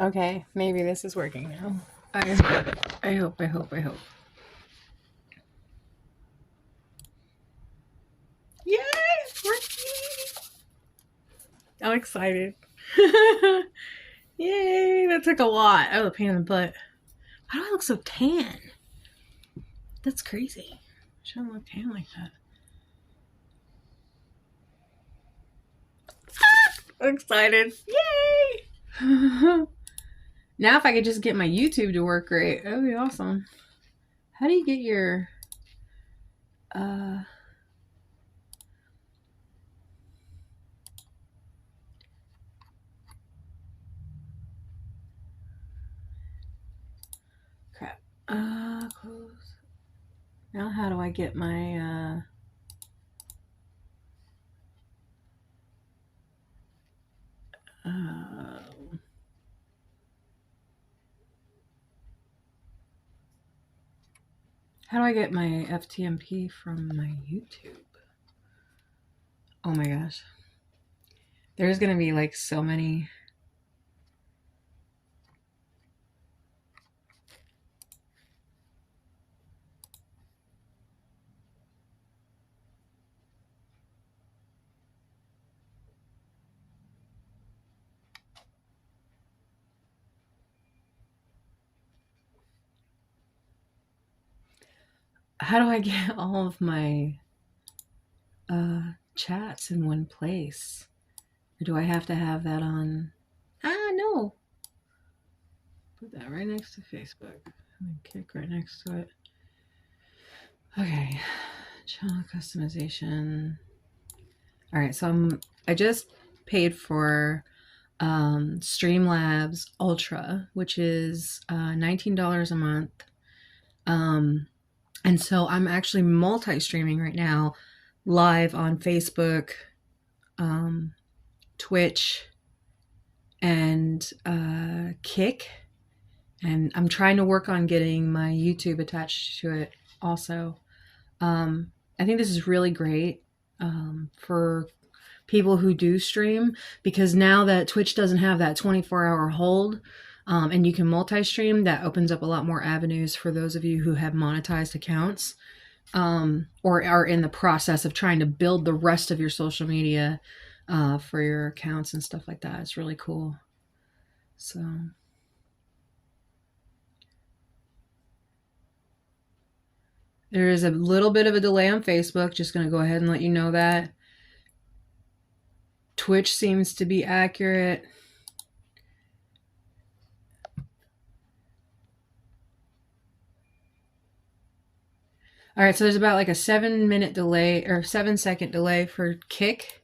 Okay, maybe this is working now. I hope. Yay, it's working! I'm excited. Yay, that took a lot. Oh, the pain in the butt. Why do I look so tan? That's crazy. I shouldn't look tan like that. I'm excited. Yay! Now if I could just get my YouTube to work great, that would be awesome. How do you get your crap. Close. Now how do I get my how do I get my FTMP from my YouTube? Oh my gosh. There's gonna be like so many. How do I get all of my chats in one place? Or do I have to have that on? No. Put that right next to Facebook. And kick right next to it. Okay. Channel customization. All right, so I just paid for Streamlabs Ultra, which is $19 a month. And so I'm actually multi-streaming right now, live on Facebook, Twitch, and Kick. And I'm trying to work on getting my YouTube attached to it also. I think this is really great for people who do stream, because now that Twitch doesn't have that 24-hour hold, and you can multi-stream, that opens up a lot more avenues for those of you who have monetized accounts, or are in the process of trying to build the rest of your social media for your accounts and stuff like that. It's really cool. So there is a little bit of a delay on Facebook. Just going to go ahead and let you know that. Twitch seems to be accurate. All right, so there's about like a 7-minute delay or 7-second delay for Kick.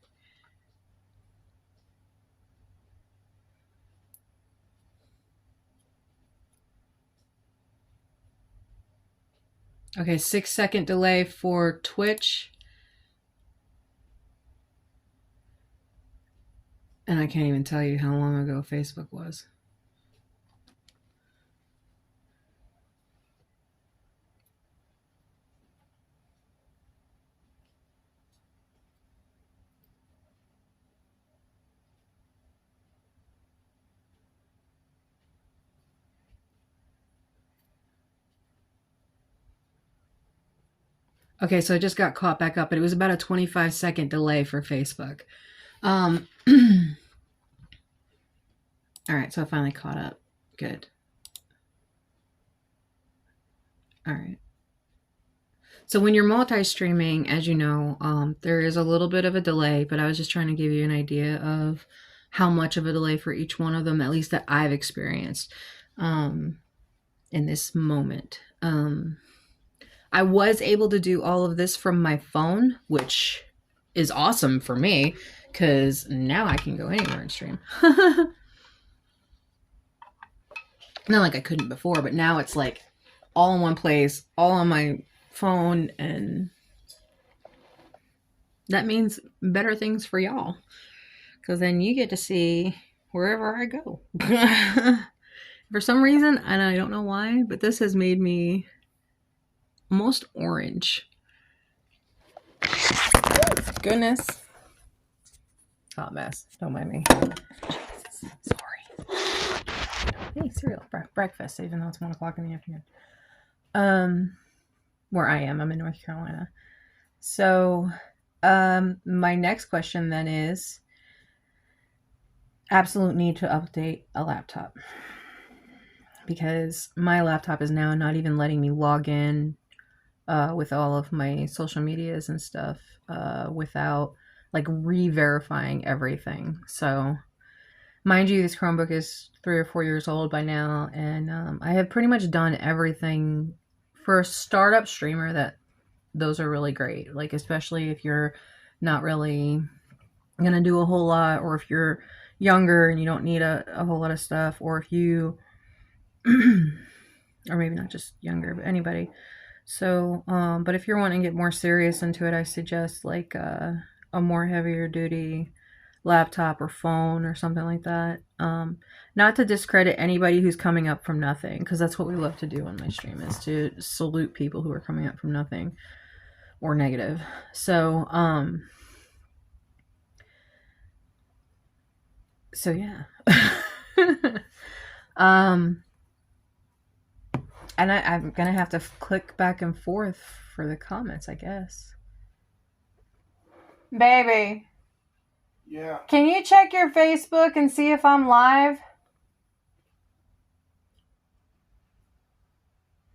Okay, 6-second delay for Twitch. And I can't even tell you how long ago Facebook was. Okay, so I just got caught back up, but it was about a 25-second delay for Facebook. All right, so I finally caught up. Good. All right. So when you're multi-streaming, as you know, there is a little bit of a delay, but I was just trying to give you an idea of how much of a delay for each one of them, at least that I've experienced in this moment. I was able to do all of this from my phone, which is awesome for me, because now I can go anywhere and stream. Not like I couldn't before, but now it's like all in one place, all on my phone, and that means better things for y'all, because then you get to see wherever I go. For some reason, and I don't know why, but this has made me almost orange. Goodness. Hot mess. Don't mind me. Jesus. Sorry. hey, cereal, breakfast, even though it's 1 o'clock in the afternoon. Where I am, I'm in North Carolina. So, my next question then is absolute need to update a laptop, because my laptop is now not even letting me log in with all of my social medias and stuff without like re-verifying everything. So, mind you, this Chromebook is 3 or 4 years old by now, and I have pretty much done everything for a startup streamer. That those are really great, like especially if you're not really gonna do a whole lot, or if you're younger and you don't need a whole lot of stuff, or if you or maybe not just younger, but anybody. So but if you're wanting to get more serious into it, I suggest like a more heavier duty laptop or phone or something like that. Not to discredit anybody who's coming up from nothing, because that's what we love to do on my stream, is to salute people who are coming up from nothing or negative. So yeah. And I'm gonna have to click back and forth for the comments, I guess. Baby. Yeah. Can you check your Facebook and see if I'm live?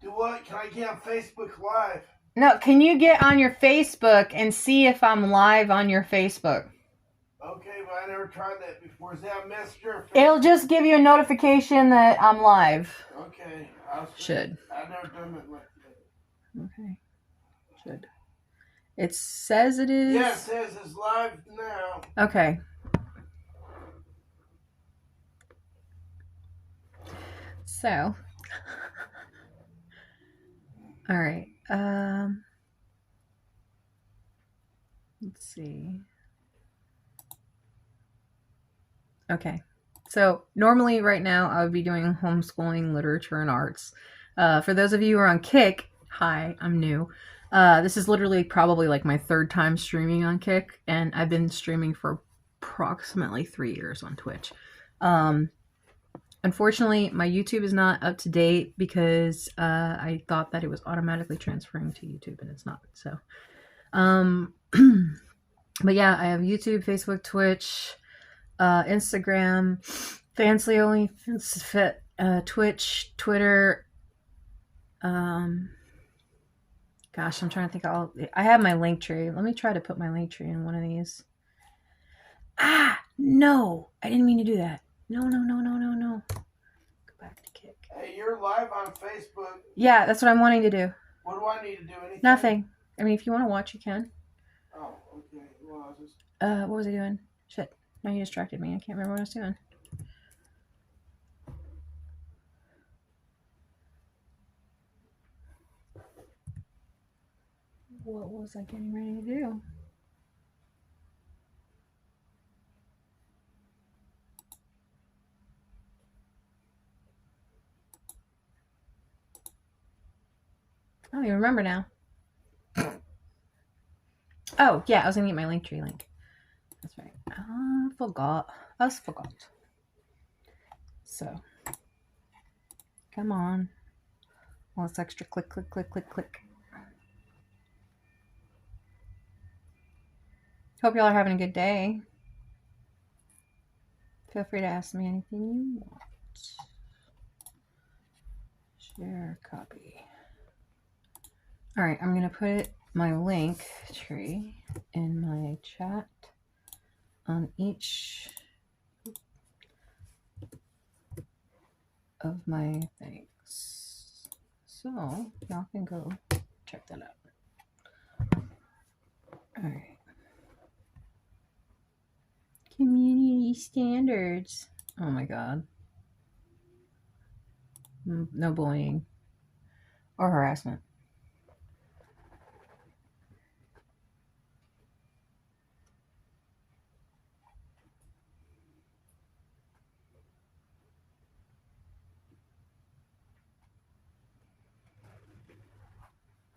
Do what? Can I get on Facebook Live? No, can you get on your Facebook and see if I'm live on your Facebook? Okay, but I never tried that before. Is that a Messenger? It'll just give you a notification that I'm live. Okay. Should. I've never done it like that. Okay. Should. It says it is? Yeah, it says it's live now. Okay. So. All right. Let's see. Okay. So normally right now I would be doing homeschooling, literature, and arts. For those of you who are on Kick, hi, I'm new. This is literally probably like my 3rd time streaming on Kick, and I've been streaming for approximately 3 years on Twitch. Unfortunately, my YouTube is not up to date because I thought that it was automatically transferring to YouTube, and it's not. So, but yeah, I have YouTube, Facebook, Twitch, Instagram, Fansly only, Twitch, Twitter. Gosh, I'm trying to think. I have my link tree. Let me try to put my link tree in one of these. No, I didn't mean to do that. No. Go back to Kick. Hey, you're live on Facebook. Yeah, that's what I'm wanting to do. What do I need to do? Anything? Nothing. I mean, if you want to watch, you can. Oh, okay. Well, I was just... What was I doing? Shit. Now you distracted me. I can't remember what I was doing. What was I getting ready to do? I don't even remember now. Oh, yeah, I was going to get my Linktree link. That's right. I forgot. So, come on. All this extra click. Hope y'all are having a good day. Feel free to ask me anything you want. Share copy. All right, I'm going to put my link tree in my chat on each of my things. So y'all can go check that out. All right. Community standards. Oh my God. No bullying or harassment.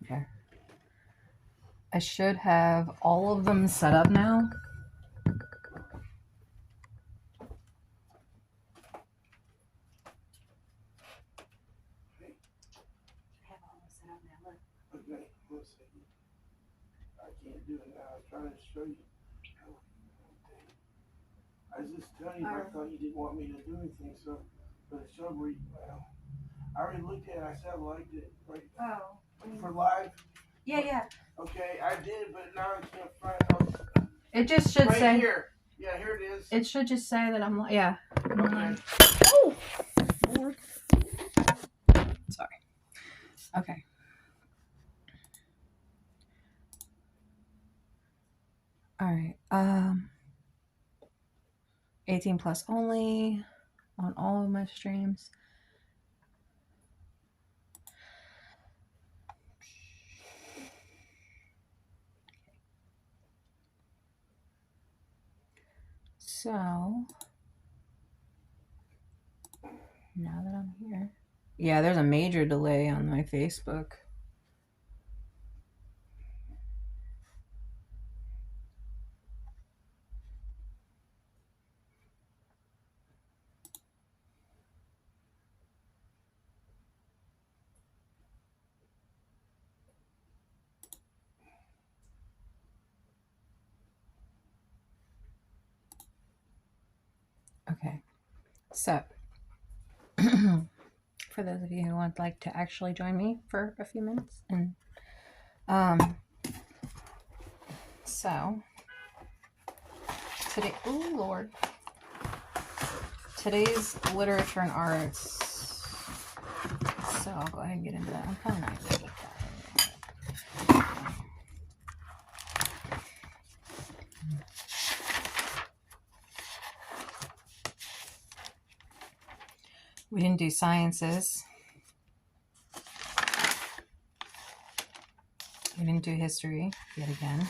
Okay. I should have all of them set up now. Okay, let's see. I can't do it now. I was trying to show you. I was just telling you, I thought you didn't want me to do anything, so, but it showed where you, well, I already looked at it. I said I liked it. Right? Oh. For live? Yeah. Okay, I did, but now I can't find it. It just should right say. Here. Yeah, here it is. It should just say that I'm. Yeah. Okay. Oh, Lord. Sorry. Okay. All right. 18 plus only on all of my streams. So now that I'm here. Yeah, there's a major delay on my Facebook. Okay. So for those of you who would like to actually join me for a few minutes, and so today, oh Lord, today's literature and arts. So I'll go ahead and get into that. I'm probably not good with that. We didn't do sciences. We didn't do history yet again.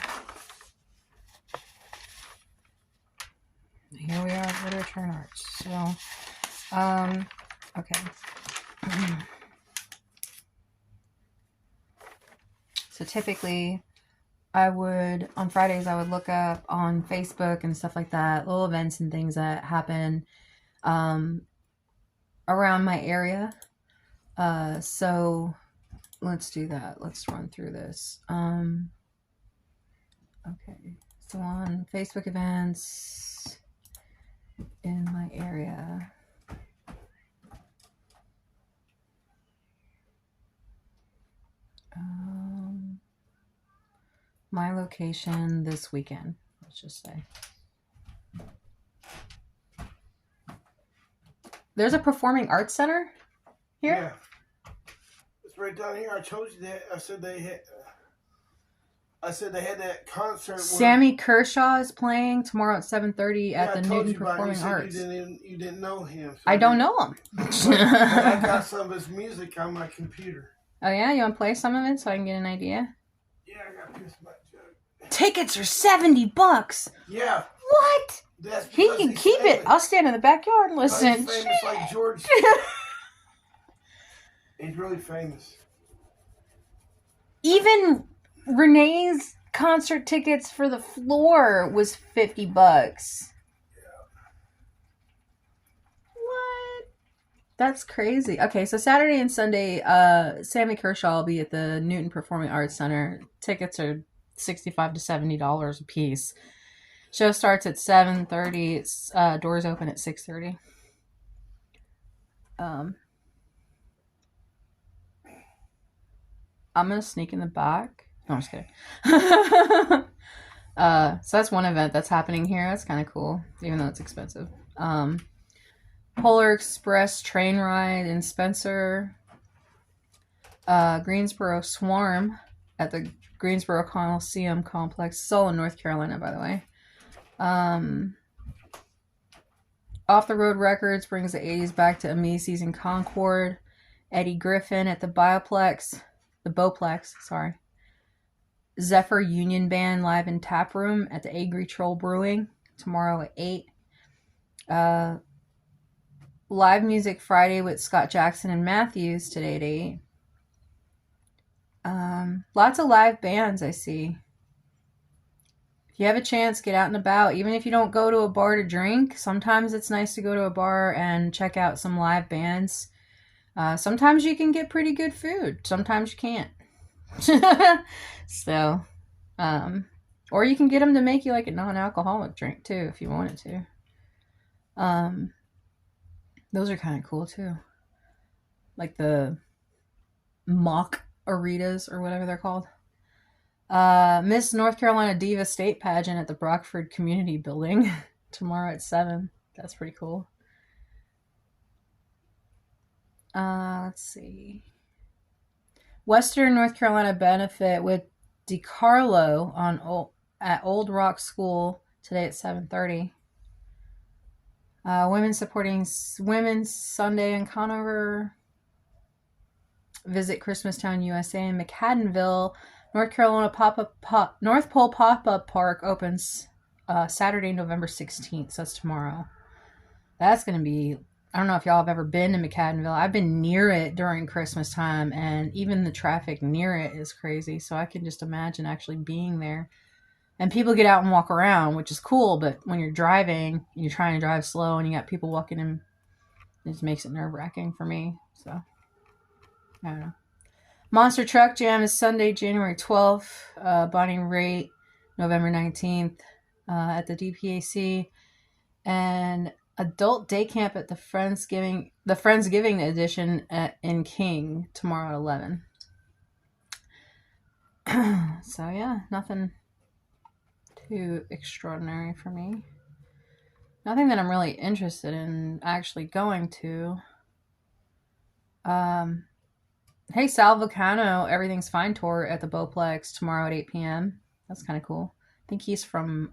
Here we are, literature and arts. So, okay. So typically, on Fridays, I would look up on Facebook and stuff like that, little events and things that happen around my area. So let's do that. Let's run through this. Okay. So on Facebook events in my area. My location this weekend, let's just say. There's a performing arts center here? Yeah. It's right down here. I told you that. I said they had that concert. Sammy Kershaw is playing tomorrow at 7:30 at the Newton Performing Arts. You didn't know him. So I don't know him. I got some of his music on my computer. Oh yeah? You want to play some of it so I can get an idea? Yeah, I got this much. Tickets are $70. Yeah. What? He can keep it. I'll stand in the backyard and listen. He's famous like George. He's really famous. Even Renee's concert tickets for the floor was $50. Yeah. What? That's crazy. Okay, so Saturday and Sunday, Sammy Kershaw will be at the Newton Performing Arts Center. Tickets are $65 to $70 a piece. Show starts at 7:30. It's doors open at 6:30. I'm gonna sneak in the back. No, I'm just kidding. So that's one event that's happening here. That's kind of cool, even though it's expensive. Polar Express train ride in Spencer. Greensboro Swarm at the Greensboro Coliseum Complex. It's all in North Carolina, by the way. Off the Road Records brings the 80s back to Amicis in Concord. Eddie Griffin at the Bowplex, sorry. Zephyr Union Band live in Tap Room at the Angry Troll Brewing tomorrow at 8. Live Music Friday with Scott Jackson and Matthews today at 8. Lots of live bands I see. If you have a chance, get out and about. Even if you don't go to a bar to drink, sometimes it's nice to go to a bar and check out some live bands. Sometimes you can get pretty good food. Sometimes you can't. So, or you can get them to make you like a non-alcoholic drink too if you wanted to. Those are kind of cool too. Like the mock Aritas or whatever they're called. Miss North Carolina Diva State Pageant at the Brockford Community Building tomorrow at 7. That's pretty cool. Let's see. Western North Carolina benefit with DiCarlo at Old Rock School today at 7:30. Women supporting Women's Sunday in Conover. Visit Christmastown, USA in McAdenville. North Carolina North Pole Pop-Up Park opens Saturday, November 16th. So that's tomorrow. That's going to be, I don't know if y'all have ever been to McAdenville. I've been near it during Christmas time, and even the traffic near it is crazy. So I can just imagine actually being there. And people get out and walk around, which is cool, but when you're driving, you're trying to drive slow and you got people walking in, it just makes it nerve-wracking for me. So, I don't know. Monster Truck Jam is Sunday, January 12th. Bonding rate, November 19th at the DPAC. And Adult Day Camp at the Friendsgiving edition in King tomorrow at 11. So, yeah, nothing too extraordinary for me. Nothing that I'm really interested in actually going to. Hey, Sal Vulcano, Everything's Fine tour at the Bowplex tomorrow at 8 p.m. That's kind of cool. I think he's from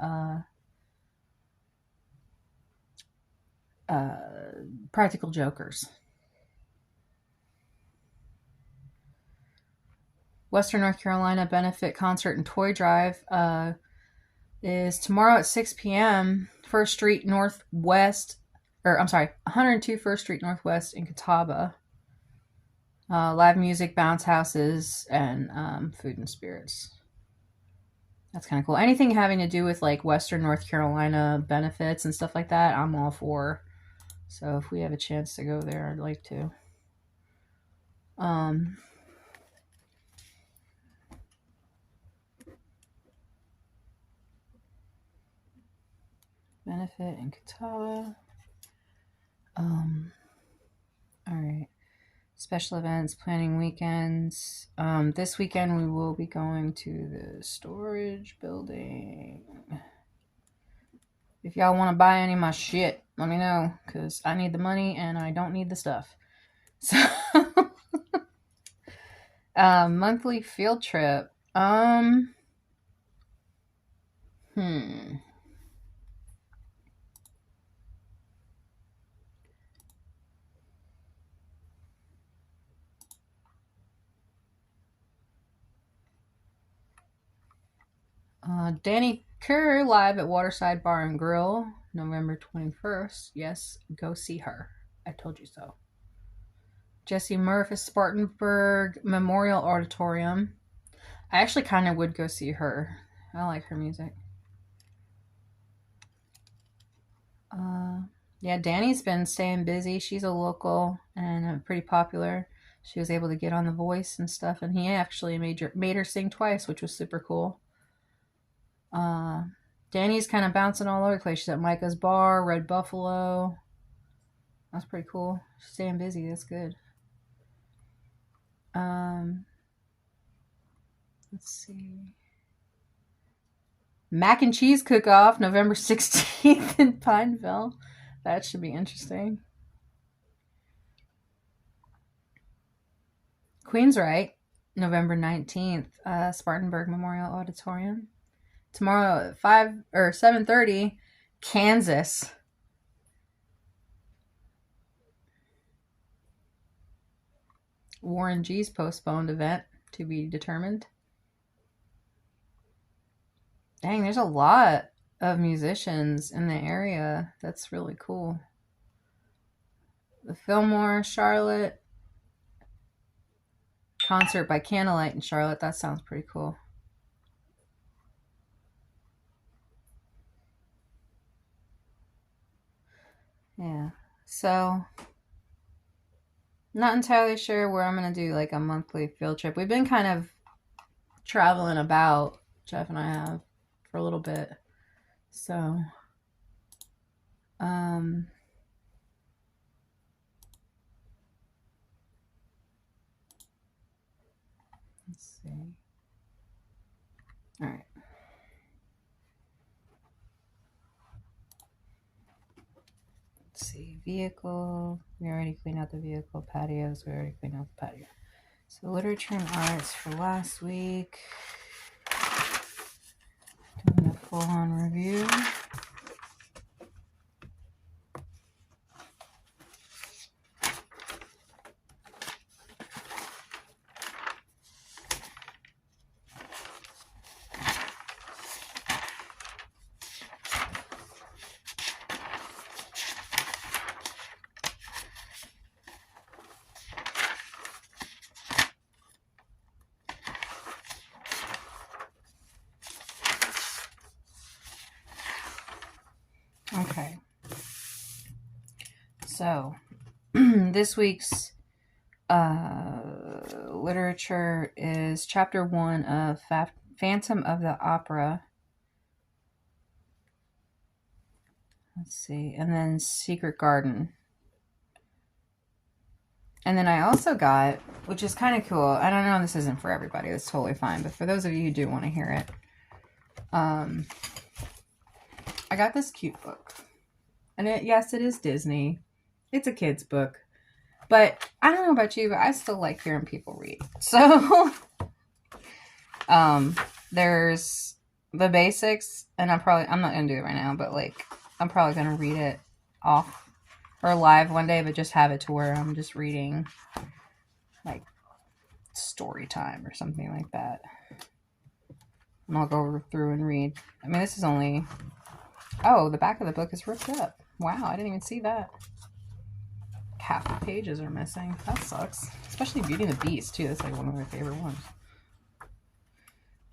Practical Jokers. Western North Carolina benefit concert and toy drive is tomorrow at 6 p.m. 1st Street Northwest, 102 1st Street Northwest in Catawba. Live music, bounce houses, and food and spirits. That's kind of cool. Anything having to do with like Western North Carolina benefits and stuff like that, I'm all for. So if we have a chance to go there, I'd like to. Benefit in Catawba. All right. Special events, planning weekends. This weekend we will be going to the storage building. If y'all want to buy any of my shit, let me know, because I need the money and I don't need the stuff. So, monthly field trip. Danny Kerr live at Waterside Bar and Grill, November 21st. Yes, go see her. I told you so. Jessie Murph is Spartanburg Memorial Auditorium. I actually kind of would go see her. I like her music. Yeah, Danny's been staying busy. She's a local and pretty popular. She was able to get on The Voice and stuff, and he actually made her sing twice, which was super cool. Danny's kind of bouncing all over the place. She's at Micah's Bar, Red Buffalo. That's pretty cool. She's staying busy. That's good. Let's see. Mac and Cheese Cook-Off, November 16th in Pineville. That should be interesting. Queensryche, November 19th, Spartanburg Memorial Auditorium. Tomorrow at 7:30, Kansas. Warren G's postponed event to be determined. Dang, there's a lot of musicians in the area. That's really cool. The Fillmore, Charlotte. Concert by Candlelight in Charlotte. That sounds pretty cool. Yeah. So, not entirely sure where I'm going to do like a monthly field trip. We've been kind of traveling about. Jeff and I have for a little bit. So, let's see. All right. Let's see. Vehicle. We already cleaned out the vehicle. Patios. We already cleaned out the patio. So literature and arts for last week. Doing a full-on review. Okay. So, this week's literature is chapter 1 of Phantom of the Opera. Let's see. And then Secret Garden. And then I also got, which is kind of cool. I don't know, this isn't for everybody. That's totally fine. But for those of you who do want to hear it, I got this cute book. And yes, it is Disney. It's a kid's book. But I don't know about you, but I still like hearing people read. So, there's the basics, and I'm not going to do it right now, but like, I'm probably going to read it off or live one day, but just have it to where I'm just reading like story time or something like that. And I'll go through and read. I mean, this is only, oh, the back of the book is ripped up. Wow, I didn't even see that. Half the pages are missing. That sucks. Especially Beauty and the Beast, too. That's like one of my favorite ones.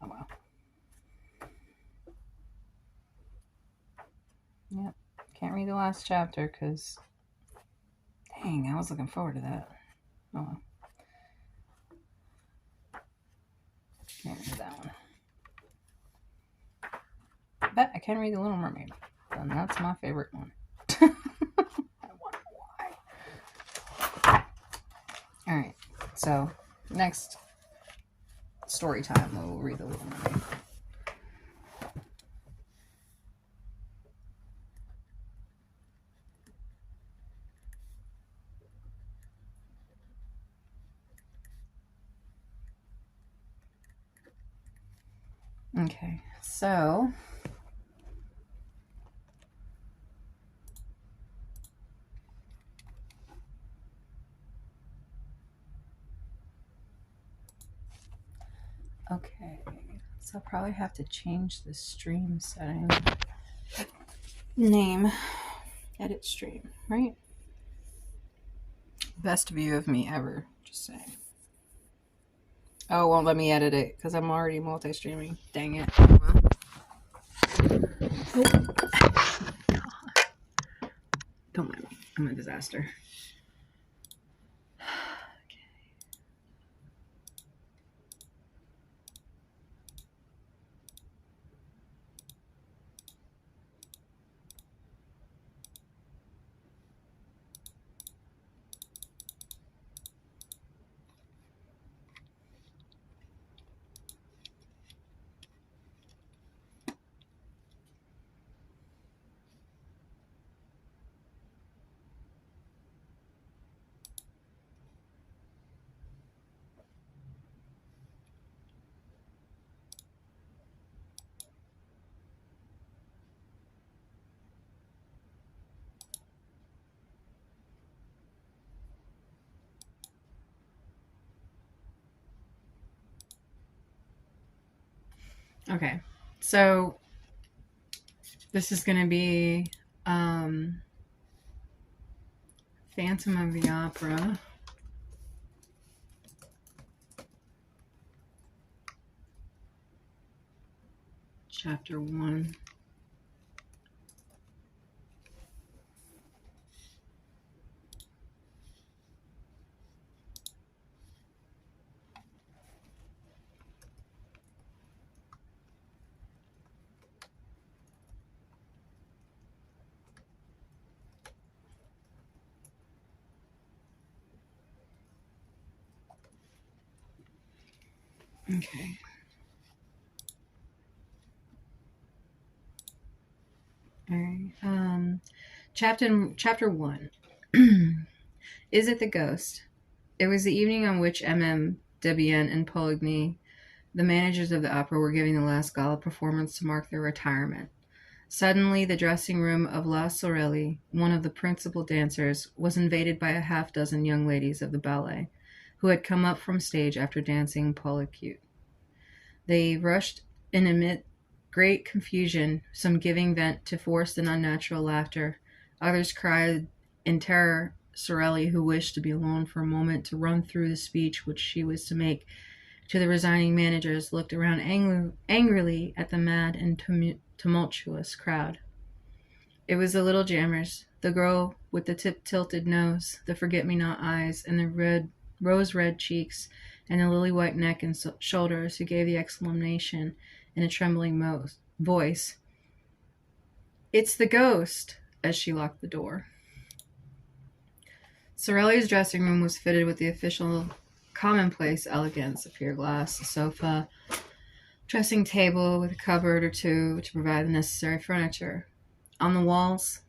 Oh, wow. Yep. Can't read the last chapter because, dang, I was looking forward to that. Oh, well. Can't read that one. But I can read The Little Mermaid. And that's my favorite one. I wonder why. Alright. So, next story time, we'll read The Little Mermaid. Okay, so I'll probably have to change the stream setting. Name, edit stream, right? Best view of me ever, just saying. Oh, it won't let me edit it because I'm already multi-streaming. Dang it. Well. Oh. Don't mind me. I'm a disaster. Okay, so this is going to be Phantom of the Opera. Chapter 1. Okay. All right. Chapter 1. Is it the ghost? It was the evening on which MM, Debian, and Poligny, the managers of the opera, were giving the last gala performance to mark their retirement. Suddenly, the dressing room of La Sorelli, one of the principal dancers, was invaded by a half-dozen young ladies of the ballet, who had come up from stage after dancing Polacute. They rushed in amid great confusion, some giving vent to forced and unnatural laughter. Others cried in terror. Sorelli, who wished to be alone for a moment to run through the speech which she was to make to the resigning managers, looked around angrily at the mad and tumultuous crowd. It was the little jammers, the girl with the tilted nose, the forget-me-not eyes, and the rose-red cheeks, and the lily-white neck and shoulders, who gave the exclamation in a trembling voice, "It's the ghost!" as she locked the door. Sorelli's dressing room was fitted with the official commonplace elegance: a pier glass, a sofa, dressing table with a cupboard or two to provide the necessary furniture. On the walls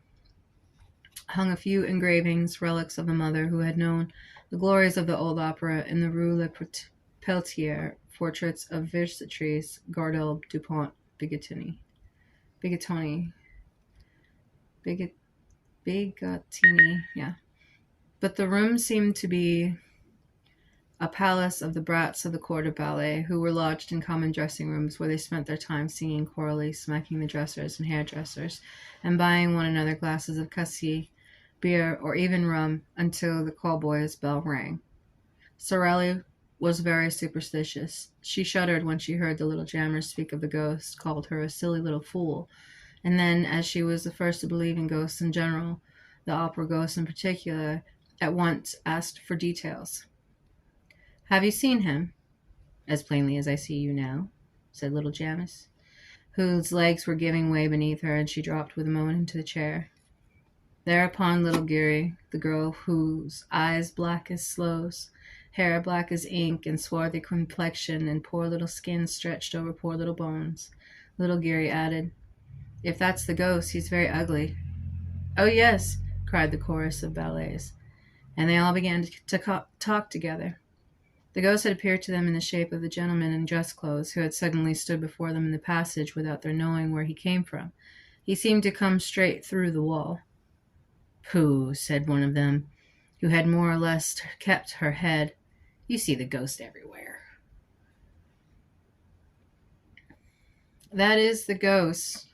hung a few engravings, relics of the mother who had known the glories of the old opera in the Rue Le Peltier, portraits of Versailles, Gardel, Dupont, Bigottini, Bigottini, yeah. But the room seemed to be a palace of the brats of the court of ballet, who were lodged in common dressing rooms, where they spent their time singing chorally, smacking the dressers and hairdressers, and buying one another glasses of cassis, beer, or even rum, until the call boy's bell rang. Sorelli was very superstitious. She shuddered when she heard the little jammers speak of the ghost, called her a silly little fool, and then, as she was the first to believe in ghosts in general, the opera ghosts in particular, at once asked for details. "Have you seen him?" "As plainly as I see you now," said little Janice, whose legs were giving way beneath her, and she dropped with a moan into the chair. Thereupon little Geary, the girl whose eyes black as sloes, hair black as ink, and swarthy complexion, and poor little skin stretched over poor little bones, little Geary added, "If that's the ghost, he's very ugly." "Oh, yes," cried the chorus of ballets, and they all began to talk together. The ghost had appeared to them in the shape of the gentleman in dress clothes, who had suddenly stood before them in the passage without their knowing where he came from. He seemed to come straight through the wall. "Pooh," said one of them, who had more or less kept her head. "You see the ghost everywhere." "That is the ghost.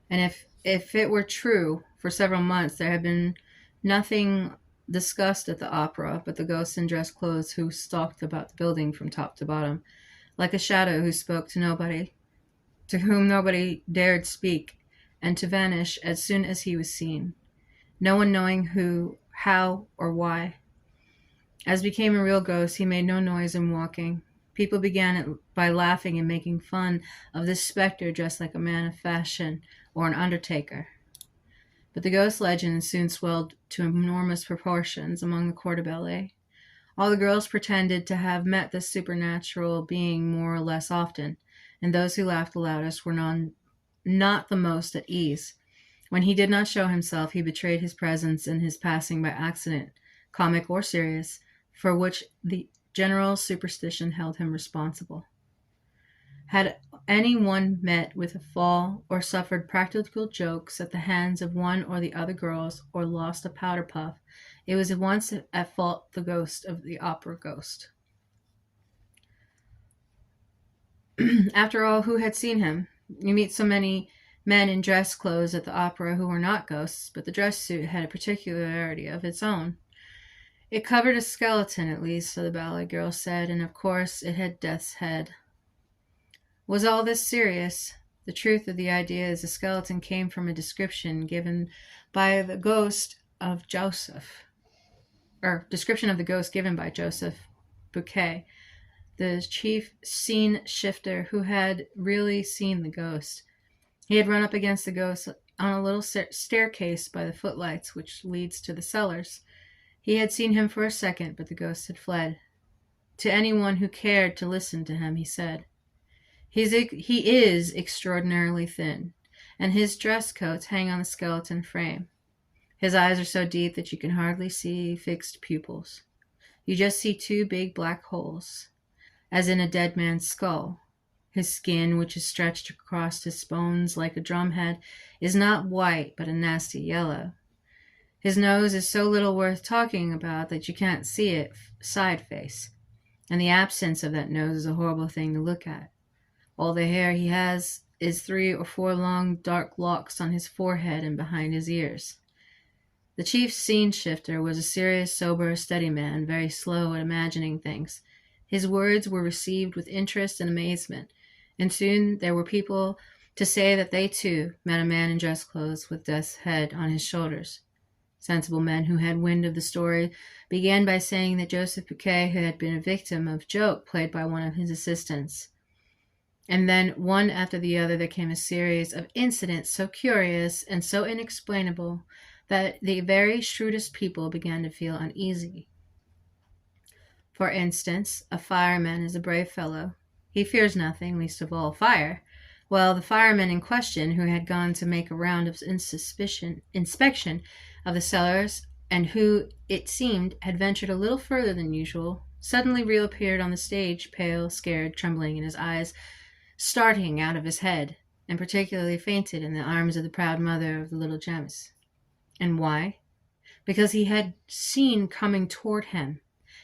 And if it were true, for several months there had been nothing discussed at the opera but the ghost in dress clothes who stalked about the building from top to bottom, like a shadow who spoke to nobody, to whom nobody dared speak, and to vanish as soon as he was seen, no one knowing who, how, or why. As became a real ghost, he made no noise in walking. People began by laughing and making fun of this specter dressed like a man of fashion or an undertaker. But the ghost legend soon swelled to enormous proportions among the court of ballet. All the girls pretended to have met this supernatural being more or less often, and those who laughed the loudest were not the most at ease. When he did not show himself, he betrayed his presence in his passing by accident, comic or serious, for which the general superstition held him responsible. Had any one met with a fall, or suffered practical jokes at the hands of one or the other girls, or lost a powder puff, it was at once at fault the ghost of the opera ghost. After all, who had seen him? You meet so many men in dress clothes at the opera who were not ghosts, but the dress suit had a particularity of its own. It covered a skeleton, at least, so the ballet girl said, and of course it had Death's head. Was all this serious? The truth of the idea is the skeleton came from a description given by the ghost of Joseph, description of the ghost given by Joseph Bouquet, the chief scene shifter, who had really seen the ghost. He had run up against the ghost on a little staircase by the footlights which leads to the cellars. He had seen him for a second, but the ghost had fled. to anyone who cared to listen to him, he said. He is extraordinarily thin, and his dress coats hang on the skeleton frame. His eyes are so deep that you can hardly see fixed pupils. You just see two big black holes, as in a dead man's skull. His skin, which is stretched across his bones like a drumhead, is not white, but a nasty yellow. His nose is so little worth talking about that you can't see it side face, and the absence of that nose is a horrible thing to look at. All the hair he has is 3 or 4 long dark locks on his forehead and behind his ears. The chief scene shifter was a serious, sober, steady man, very slow at imagining things. His words were received with interest and amazement, and soon there were people to say that they too met a man in dress clothes with Death's head on his shoulders. Sensible men who had wind of the story began by saying that Joseph Bouquet had been a victim of joke played by one of his assistants. And then, one after the other, there came a series of incidents so curious and so inexplainable that the very shrewdest people began to feel uneasy. For instance, a fireman is a brave fellow. He fears nothing, least of all fire. Well, the fireman in question, who had gone to make a round of inspection of the cellars, and who, it seemed, had ventured a little further than usual, suddenly reappeared on the stage, pale, scared, trembling in his eyes, starting out of his head, and particularly fainted in the arms of the proud mother of the little gems. And why? Because he had seen coming toward him,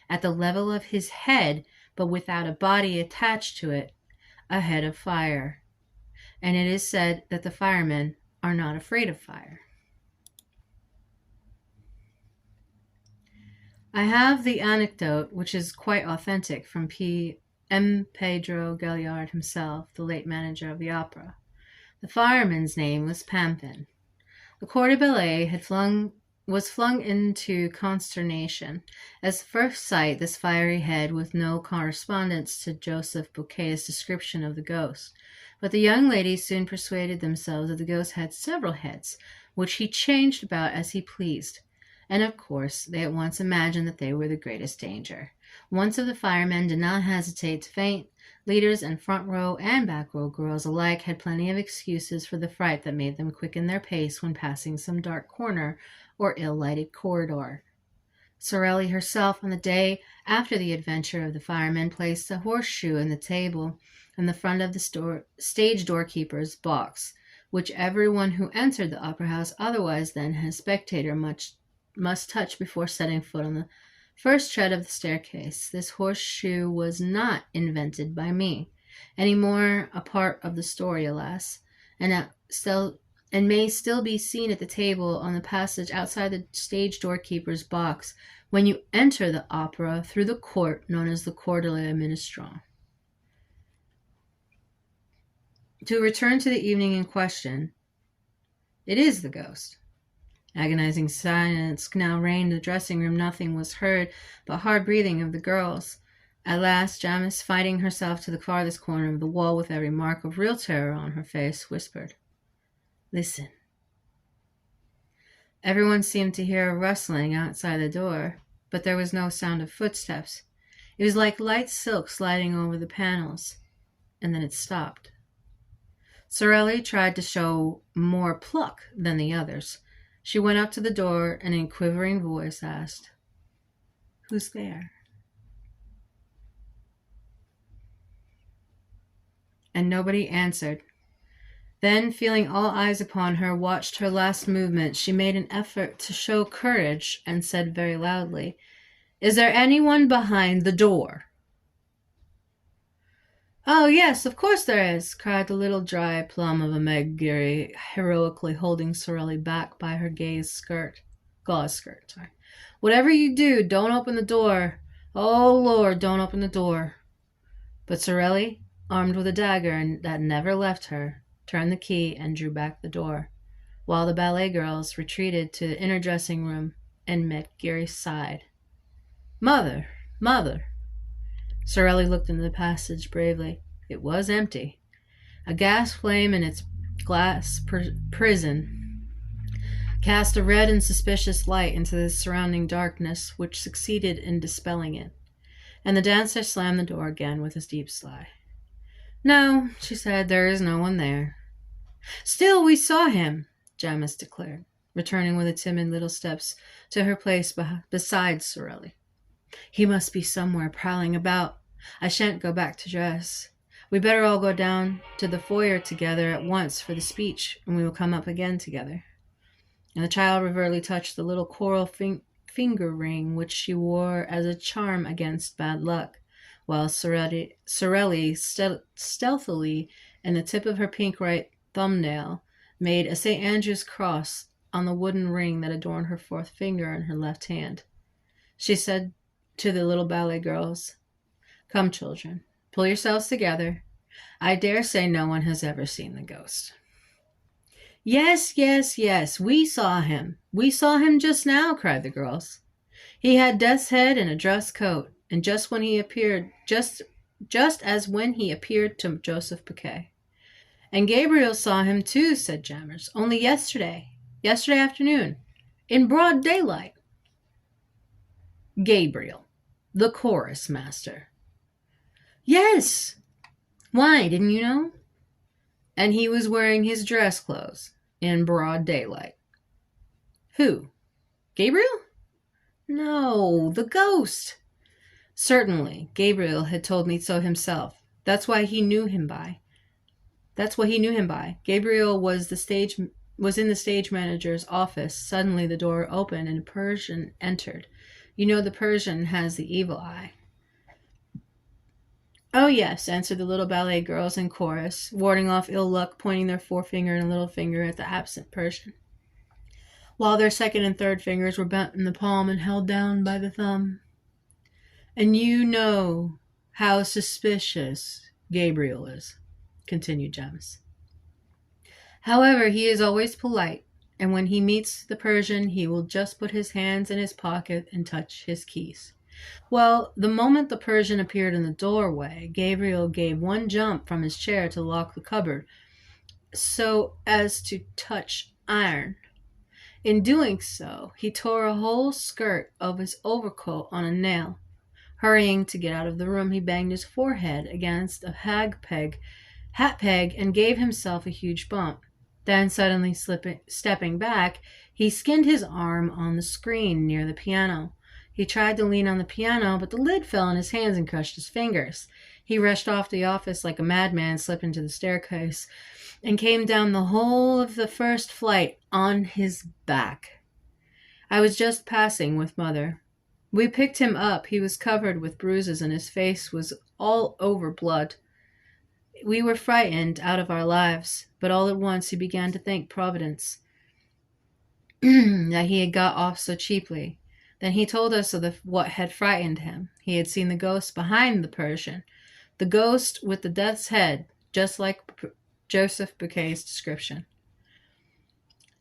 at the level of his head, but without a body attached to it, a head of fire. And it is said that the firemen are not afraid of fire. I have the anecdote, which is quite authentic, from M. Pedro Galliard himself, the late manager of the opera. The fireman's name was Pampin. The corps de ballet was flung into consternation. At first sight, this fiery head with no correspondence to Joseph Bouquet's description of the ghost. But the young ladies soon persuaded themselves that the ghost had several heads, which he changed about as he pleased. And of course, they at once imagined that they were the greatest danger. Once of the firemen did not hesitate to faint. Leaders and front row and back row girls alike had plenty of excuses for the fright that made them quicken their pace when passing some dark corner or ill-lighted corridor. Sorelli herself, on the day after the adventure of the firemen, placed a horseshoe in the table in the front of the stage doorkeeper's box, which everyone who entered the opera house otherwise than as spectator must touch before setting foot on the first tread of the staircase. This horseshoe was not invented by me, any more a part of the story, alas, and may still be seen at the table on the passage outside the stage doorkeeper's box when you enter the opera through the court known as the Cour de la Ministrant. To return to the evening in question, it is the ghost. Agonizing silence now reigned in the dressing room. Nothing was heard but hard breathing of the girls. At last, Janice, finding herself to the farthest corner of the wall with every mark of real terror on her face, whispered, "Listen." Everyone seemed to hear a rustling outside the door, but there was no sound of footsteps. It was like light silk sliding over the panels, and then it stopped. Sorelli tried to show more pluck than the others. She went up to the door and in a quivering voice asked, "Who's there?" And nobody answered. Then, feeling all eyes upon her, watched her last movement, she made an effort to show courage and said very loudly, "Is there anyone behind the door?" "Oh, yes, of course there is," cried the little dry plum of a Meg Geary, heroically holding Sorelli back by her gauze skirt. "Whatever you do, don't open the door. Oh, Lord, don't open the door." But Sorelli, armed with a dagger that never left her, turned the key and drew back the door, while the ballet girls retreated to the inner dressing room and met Geary's side. "Mother! Mother!" Sorelli looked into the passage bravely. It was empty. A gas flame in its glass prison cast a red and suspicious light into the surrounding darkness, which succeeded in dispelling it. And the dancer slammed the door again with a deep sigh. No, she said, there is no one there. Still, we saw him, Jamis declared, returning with a timid little steps to her place beside Sorelli. He must be somewhere prowling about. I shan't go back to dress. We better all go down to the foyer together at once for the speech, and we will come up again together. And the child reverently touched the little coral finger ring which she wore as a charm against bad luck, while Sorelli stealthily, in the tip of her pink right thumbnail, made a St. Andrew's cross on the wooden ring that adorned her fourth finger in her left hand. She said to the little ballet girls, Come, children, pull yourselves together. I dare say no one has ever seen the ghost. Yes, yes, yes, we saw him. We saw him just now, cried the girls. He had death's head and a dress coat, and just as when he appeared to Joseph Piquet. And Gabriel saw him too, said Jammers, only yesterday afternoon, in broad daylight. Gabriel, the chorus master. Yes! Why, didn't you know? And he was wearing his dress clothes in broad daylight. Who? Gabriel? No, the ghost. Certainly, Gabriel had told me so himself. That's what he knew him by. Gabriel was in the stage manager's office. Suddenly the door opened and a Persian entered. You know the Persian has the evil eye. Oh, yes, answered the little ballet girls in chorus, warding off ill luck, pointing their forefinger and little finger at the absent Persian, while their second and third fingers were bent in the palm and held down by the thumb. And you know how suspicious Gabriel is, continued James. However, he is always polite, and when he meets the Persian, he will just put his hands in his pocket and touch his keys. Well, the moment the Persian appeared in the doorway, Gabriel gave one jump from his chair to lock the cupboard, so as to touch iron. In doing so, he tore a whole skirt of his overcoat on a nail. Hurrying to get out of the room, he banged his forehead against a hat peg, and gave himself a huge bump. Then, suddenly stepping back, he skinned his arm on the screen near the piano. He tried to lean on the piano, but the lid fell in his hands and crushed his fingers. He rushed off the office like a madman, slipped into the staircase, and came down the whole of the first flight on his back. I was just passing with Mother. We picked him up. He was covered with bruises, and his face was all over blood. We were frightened out of our lives, but all at once he began to thank Providence that he had got off so cheaply. Then he told us of what had frightened him. He had seen the ghost behind the Persian, the ghost with the death's head, just like Joseph Bouquet's description.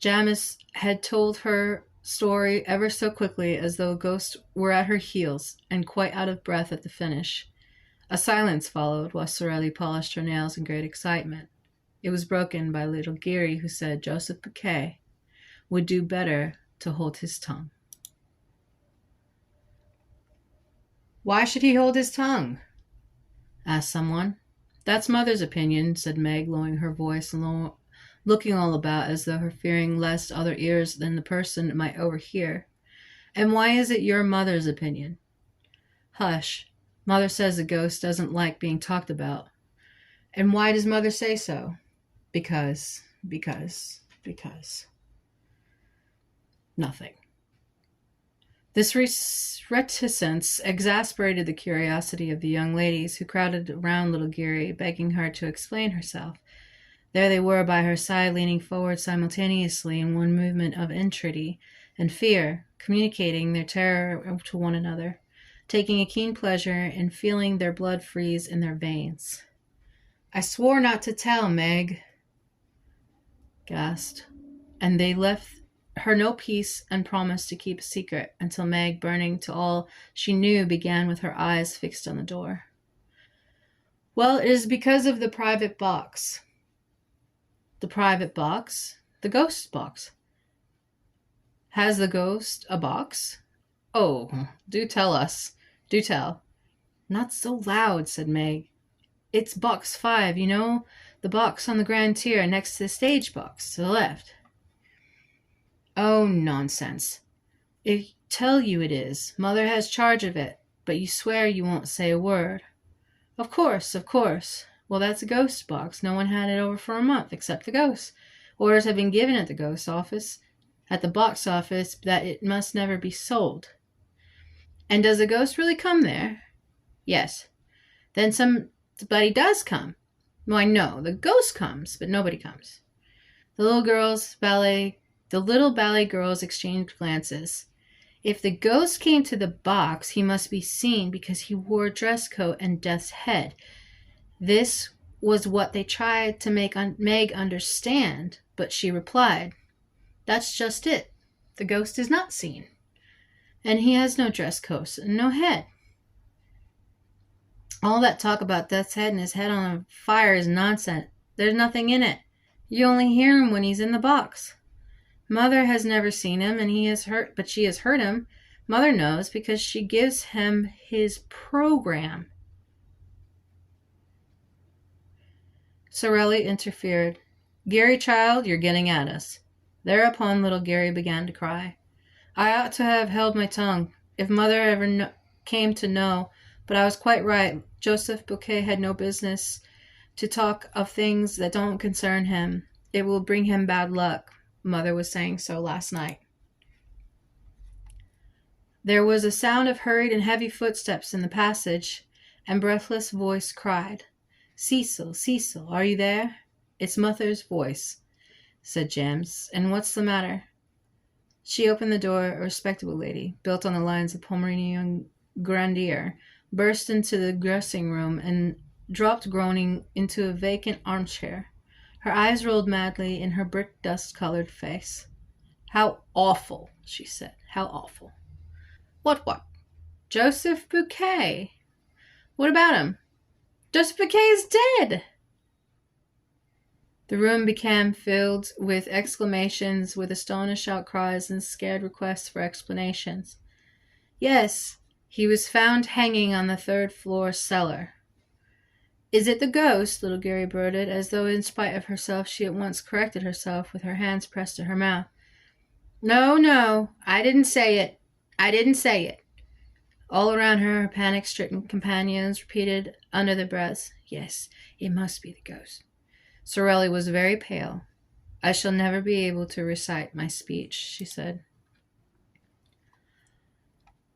Jamis had told her story ever so quickly, as though a ghost were at her heels, and quite out of breath at the finish. A silence followed, while Sorelli polished her nails in great excitement. It was broken by little Geary, who said Joseph Bouquet would do better to hold his tongue. Why should he hold his tongue? Asked someone. That's Mother's opinion, said Meg, lowering her voice and looking all about as though her fearing lest other ears than the person might overhear. And why is it your mother's opinion? Hush. Mother says the ghost doesn't like being talked about. And why does Mother say so? Because. Nothing. This reticence exasperated the curiosity of the young ladies, who crowded around little Geary, begging her to explain herself. There they were by her side, leaning forward simultaneously in one movement of entreaty and fear, communicating their terror to one another, taking a keen pleasure in feeling their blood freeze in their veins. I swore not to tell, Meg, gasped, and they left her no peace and promised to keep a secret until Meg, burning to all she knew, began with her eyes fixed on the door. Well, it is because of the private box. The private box? The ghost's box. Has the ghost a box? Oh, do tell us. Do tell. Not so loud, said Meg. It's box 5, you know? The box on the grand tier next to the stage box, to the left. Oh, nonsense. I tell you it is. Mother has charge of it, but you swear you won't say a word. Of course, of course. Well, that's a ghost box. No one had it over for a month, except the ghost. Orders have been given at the box office, that it must never be sold. And does the ghost really come there? Yes. Then somebody does come. Why, no, the ghost comes, but nobody comes. The little ballet girls exchanged glances. If the ghost came to the box, he must be seen because he wore a dress coat and death's head. This was what they tried to make Meg understand, but she replied, "That's just it. The ghost is not seen. And he has no dress coat and no head. All that talk about death's head and his head on fire is nonsense. There's nothing in it. You only hear him when he's in the box. Mother has never seen him, but she has heard him. Mother knows because she gives him his program." Sorelli interfered. "Gary, child, you're getting at us." Thereupon little Gary began to cry. "I ought to have held my tongue, if Mother ever came to know, but I was quite right. Joseph Bouquet had no business to talk of things that don't concern him. It will bring him bad luck. Mother was saying so last night." There was a sound of hurried and heavy footsteps in the passage, and breathless voice cried, "Cecil, Cecil, are you there?" "It's Mother's voice," said James. "And what's the matter?" She opened the door. A respectable lady, built on the lines of Pomeranian grandeur, burst into the dressing room and dropped groaning into a vacant armchair. Her eyes rolled madly in her brick dust-colored face. "How awful," she said. "How awful." What? Joseph Bouquet. What about him?" "Joseph Bouquet is dead." The room became filled with exclamations, with astonished outcries and scared requests for explanations. "Yes, he was found hanging on the third-floor cellar." "Is it the ghost?" little Gary blurted, as though in spite of herself she at once corrected herself, with her hands pressed to her mouth. No, I didn't say it. All around her, her panic-stricken companions repeated under their breaths, "Yes, it must be the ghost." Sorelli was very pale. "I shall never be able to recite my speech," she said.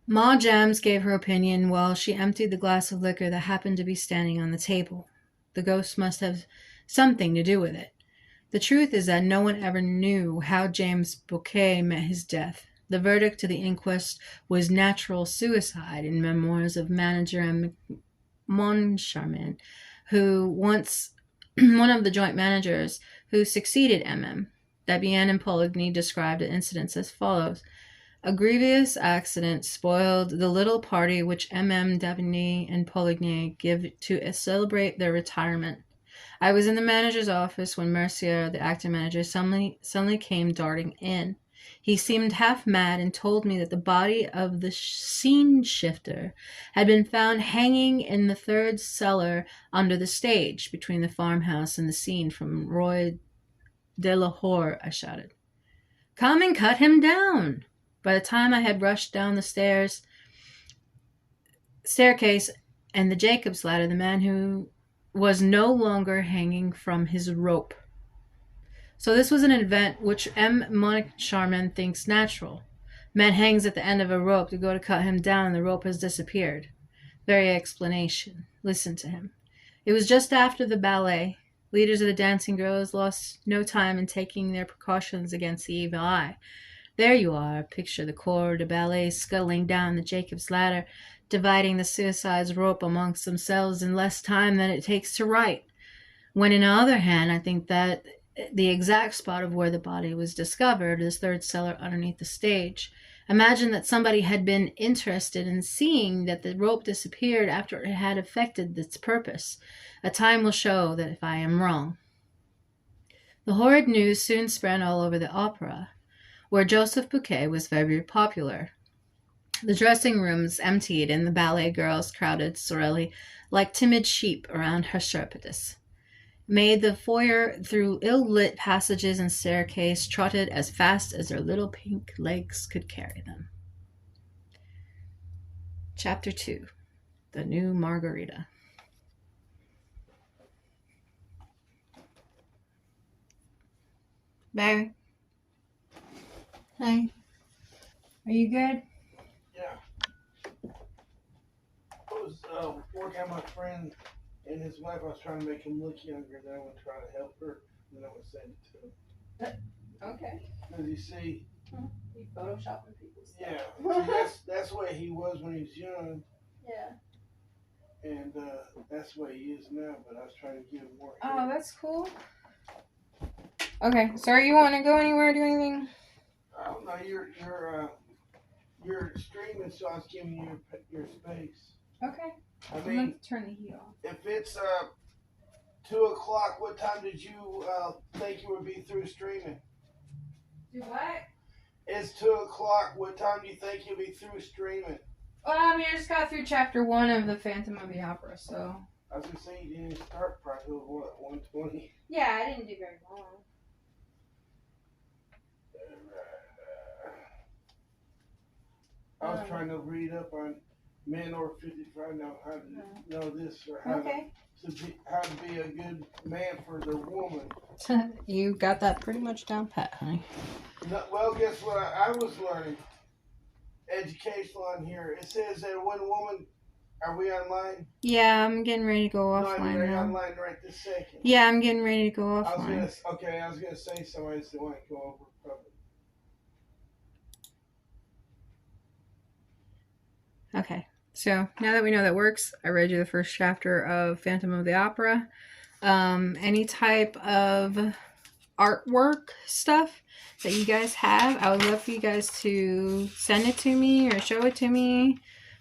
Ma Jams gave her opinion while she emptied the glass of liquor that happened to be standing on the table. The ghost must have something to do with it. The truth is that no one ever knew how James Bouquet met his death. The verdict to the inquest was natural suicide in Memoirs of Manager and Moncharmin, who once one of the joint managers who succeeded MM. Debian and Poligny described the incidents as follows. A grievous accident spoiled the little party which MM, Debian, and Poligny give to celebrate their retirement. I was in the manager's office when Mercier, the acting manager, suddenly came darting in. He seemed half mad and told me that the body of the scene shifter had been found hanging in the third cellar under the stage, between the farmhouse and the scene from Roy de Lahore. I shouted, "Come and cut him down!" By the time I had rushed down the staircase and the Jacob's ladder, the man who was no longer hanging from his rope. So this was an event which M. Moncharmin thinks natural. Man hangs at the end of a rope to go to cut him down, and the rope has disappeared. Very explanation. Listen to him. It was just after the ballet. Leaders of the dancing girls lost no time in taking their precautions against the evil eye. There you are. Picture the corps de ballet scuttling down the Jacob's ladder, dividing the suicide's rope amongst themselves in less time than it takes to write. When, on the other hand, I think that the exact spot of where the body was discovered is third cellar underneath the stage. Imagine that somebody had been interested in seeing that the rope disappeared after it had effected its purpose. A time will show that if I am wrong. The horrid news soon spread all over the opera, where Joseph Bouquet was very popular. The dressing rooms emptied and the ballet girls crowded Sorelli like timid sheep around her shepherdess. Made the foyer through ill-lit passages and staircase, trotted as fast as their little pink legs could carry them. Chapter 2. The New Margarita. Baby. Hi. Are you good? Yeah. I was working on my friend and his wife. I was trying to make him look younger. Then I would try to help her. And then I would send it to him. Okay. As you see. You photoshopping people stuff. Yeah. See, that's the way he was when he was young. Yeah. And that's the way he is now. But I was trying to give him more. Oh, that's cool. Okay. So, you want to go anywhere? Do anything? I don't know. You're streaming, so I was giving you your space. Okay. I mean, let's turn the heat off. If it's 2:00, what time did you think you would be through streaming? Do what? It's 2:00. What time do you think you'll be through streaming? Well, I mean, I just got through chapter 1 of the Phantom of the Opera, so. I was gonna say you didn't start probably till what, 1:20? Yeah, I didn't do very long. I was trying to read up on men over 55 know how to know this or how to be a good man for their woman. You got that pretty much down pat, honey. No, well, guess what I was learning? Educational on here. It says that when a woman, are we online? Yeah, I'm getting ready to go No, offline I mean, are you now. online right this second? Yeah, I'm getting ready to go offline. I was gonna say something. I just didn't want to go over public. Okay, so now that we know that works, I read you the first chapter of Phantom of the Opera. Any type of artwork stuff that you guys have, I would love for you guys to send it to me or show it to me.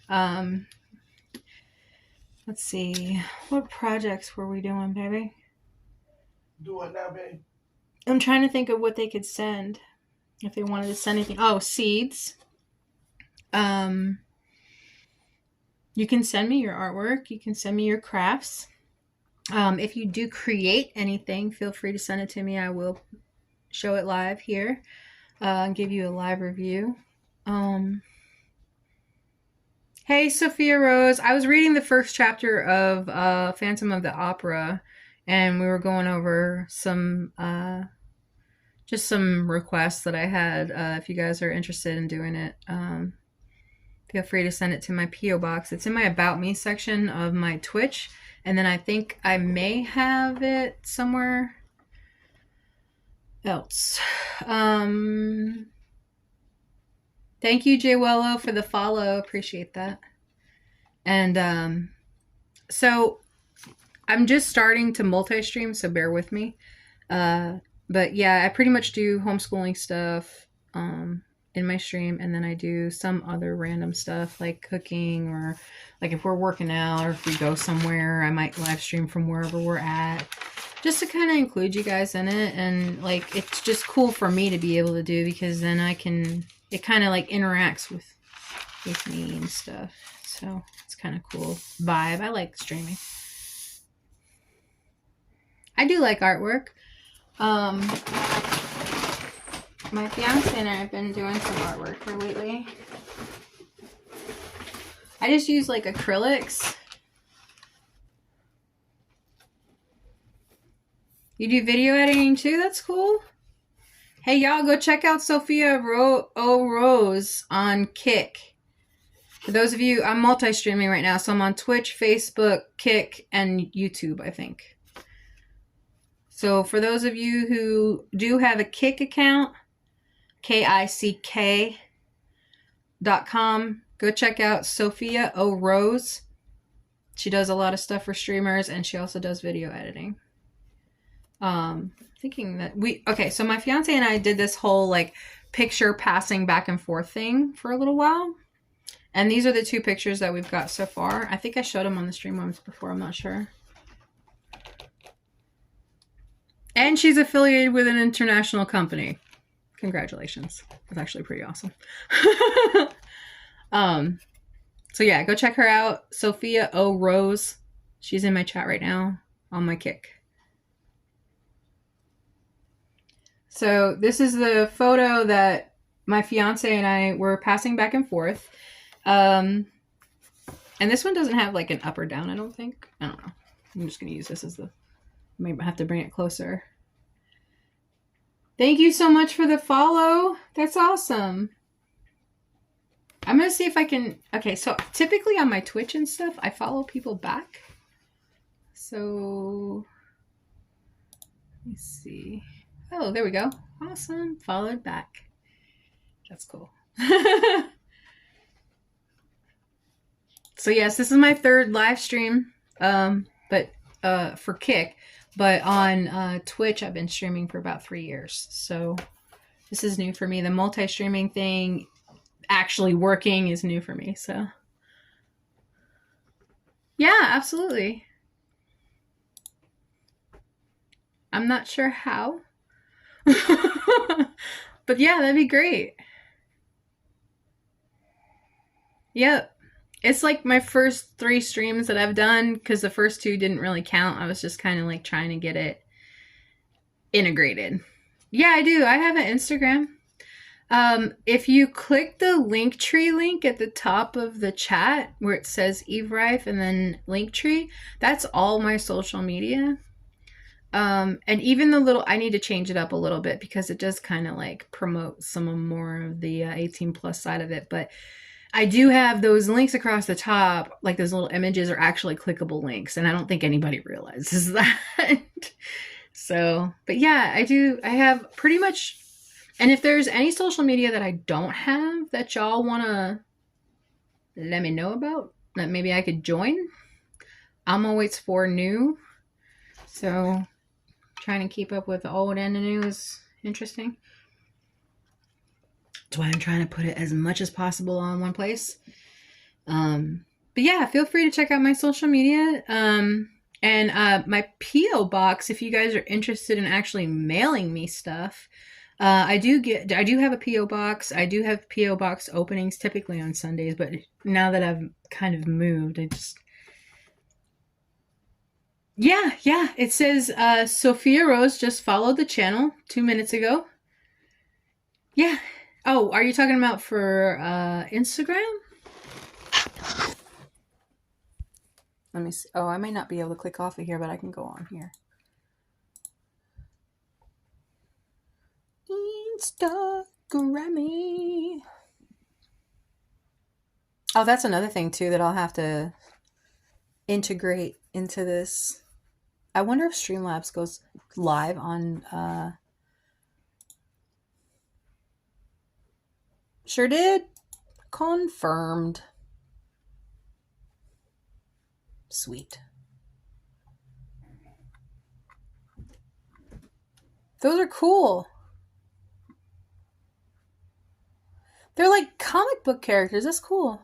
Let's see, what projects were we doing, baby? Do what now, babe? I'm trying to think of what they could send if they wanted to send anything. Oh, seeds. You can send me your artwork. You can send me your crafts. If you do create anything, feel free to send it to me. I will show it live here and give you a live review. Hey, Sophia Rose. I was reading the first chapter of Phantom of the Opera, and we were going over some just some requests that I had. If you guys are interested in doing it, feel free to send it to my P.O. box. It's in my About Me section of my Twitch. And then I think I may have it somewhere else. Thank you, Jay Wello, for the follow. Appreciate that. And so I'm just starting to multi-stream, so bear with me. But yeah, I pretty much do homeschooling stuff in my stream, and then I do some other random stuff like cooking, or like if we're working out or if we go somewhere, I might live stream from wherever we're at, just to kind of include you guys in it. And like, it's just cool for me to be able to do, because then it kind of like interacts with me and stuff. So it's kind of cool vibe. I like streaming. I do like artwork. My fiance and I have been doing some artwork for lately. I just use like acrylics. You do video editing too? That's cool. Hey y'all, go check out Sophia Rose on Kick. For those of you, I'm multi-streaming right now, so I'm on Twitch, Facebook, Kick, and YouTube, I think. So for those of you who do have a Kick account, KICK.com. Go check out Sophia O. Rose. She does a lot of stuff for streamers, and she also does video editing. Thinking that so my fiance and I did this whole like picture passing back and forth thing for a little while. And these are the 2 pictures that we've got so far. I think I showed them on the stream once before, I'm not sure. And she's affiliated with an international company. Congratulations. That's actually pretty awesome. So yeah, go check her out. Sophia O. Rose. She's in my chat right now on my Kick. So this is the photo that my fiance and I were passing back and forth. And this one doesn't have like an up or down, I don't think. I don't know. I'm just going to use this as the... Maybe I have to bring it closer. Thank you so much for the follow. That's awesome. I'm going to see if I can... Okay, so typically on my Twitch and stuff, I follow people back. So... Let me see. Oh, there we go. Awesome. Followed back. That's cool. So yes, this is my third live stream, but for Kick. But on Twitch, I've been streaming for about 3 years. So this is new for me. The multi-streaming thing actually working is new for me. So yeah, absolutely. I'm not sure how. But yeah, that'd be great. Yep. It's like my first 3 streams that I've done, because the first 2 didn't really count. I was just kind of like trying to get it integrated. Yeah, I do. I have an Instagram. If you click the Linktree link at the top of the chat where it says Eve Rife and then Linktree, that's all my social media. And even the little, I need to change it up a little bit because it does kind of like promote some more of the 18 plus side of it. But I do have those links across the top, like those little images are actually clickable links. And I don't think anybody realizes that. So, but yeah, I have pretty much, and if there's any social media that I don't have that y'all want to let me know about, that maybe I could join, I'm always for new. So trying to keep up with the old and the new is interesting. That's why I'm trying to put it as much as possible on one place. But yeah, feel free to check out my social media. And my P.O. box, if you guys are interested in actually mailing me stuff, I do have a P.O. box. I do have P.O. box openings typically on Sundays, but now that I've kind of moved, I just... Yeah, it says Sophia Rose just followed the channel 2 minutes ago. Yeah. Oh, are you talking about for Instagram? Let me see. Oh, I may not be able to click off of here, but I can go on here. Instagrammy. Oh, that's another thing too that I'll have to integrate into this. I wonder if Streamlabs goes live on Sure did. Confirmed. Sweet. Those are cool. They're like comic book characters. That's cool.